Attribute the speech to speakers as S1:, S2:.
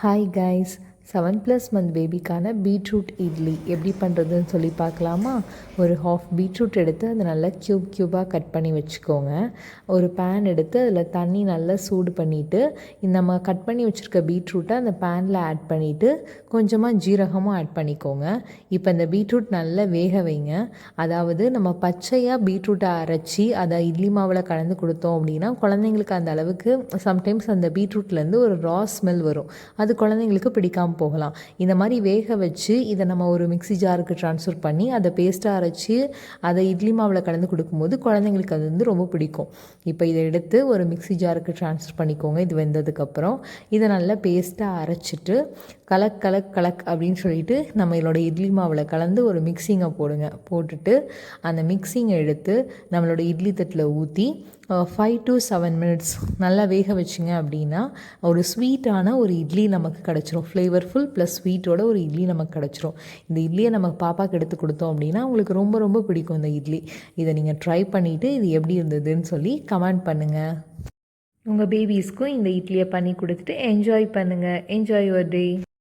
S1: Hi guys, 7+ month பேபிக்கான beetroot idli எப்படி பண்ணுறதுன்னு சொல்லி பார்க்கலாமா? ஒரு ஹாஃப் பீட்ரூட் எடுத்து அதை நல்லா க்யூபாக கட் பண்ணி வச்சுக்கோங்க. ஒரு பேன் எடுத்து அதில் தண்ணி நல்லா சூடு பண்ணிவிட்டு நம்ம கட் பண்ணி வச்சுருக்க பீட்ரூட்டை அந்த பேனில் ஆட் பண்ணிவிட்டு கொஞ்சமாக ஜீரகமும் ஆட் பண்ணிக்கோங்க. இப்போ இந்த பீட்ரூட் நல்லா வேக வைங்க. அதாவது நம்ம பச்சையாக பீட்ரூட்டை அரைச்சி அதை இட்லி மாவில் கலந்து கொடுத்தோம் அப்படின்னா குழந்தைங்களுக்கு அந்த அளவுக்கு சம்டைம்ஸ் அந்த பீட்ரூட்லேருந்து ஒரு ரா ஸ்மெல் வரும். அது குழந்தைங்களுக்கு பிடிக்காமல் போகலாம். இந்த மாதிரி வேக வச்சு இதை நம்ம ஒரு மிக்ஸி ஜாருக்கு ட்ரான்ஸ்ஃபர் பண்ணி அதை பேஸ்ட்டாக அரைச்சி அதை இட்லி மாவில் கலந்து கொடுக்கும்போது குழந்தைங்களுக்கு அது வந்து ரொம்ப பிடிக்கும். இப்போ இதை எடுத்து ஒரு மிக்ஸி ஜாருக்கு ட்ரான்ஸ்ஃபர் பண்ணிக்கோங்க. இது வெந்ததுக்கப்புறம் இதை நல்லா பேஸ்ட்டாக அரைச்சிட்டு கலக் அப்படின்னு சொல்லிட்டு நம்ம இதோட இட்லி மாவில் கலந்து ஒரு மிக்ஸிங்கை போட்டுட்டு அந்த மிக்ஸிங்கை எடுத்து நம்மளோட இட்லி தட்டில் ஊற்றி 5 to 7 minutes நல்லா வேக வச்சிங்க அப்படின்னா ஒரு ஸ்வீட்டான ஒரு இட்லி நமக்கு கிடச்சிரும். ஃப்ளேவர்ஃபுல் ப்ளஸ் ஸ்வீட்டோட ஒரு இட்லி நமக்கு கிடச்சிரும். இந்த இட்லியை நம்ம பாப்பாவுக்கு எடுத்து கொடுத்தோம் அப்படின்னா உங்களுக்கு ரொம்ப ரொம்ப பிடிக்கும் இந்த இட்லி. இதை நீங்கள் ட்ரை பண்ணிவிட்டு இது எப்படி இருந்ததுன்னு சொல்லி கமெண்ட் பண்ணுங்கள். உங்கள் பேபிஸ்க்கும் இந்த இட்லியை பண்ணி கொடுத்துட்டு என்ஜாய் பண்ணுங்கள். Enjoy your day.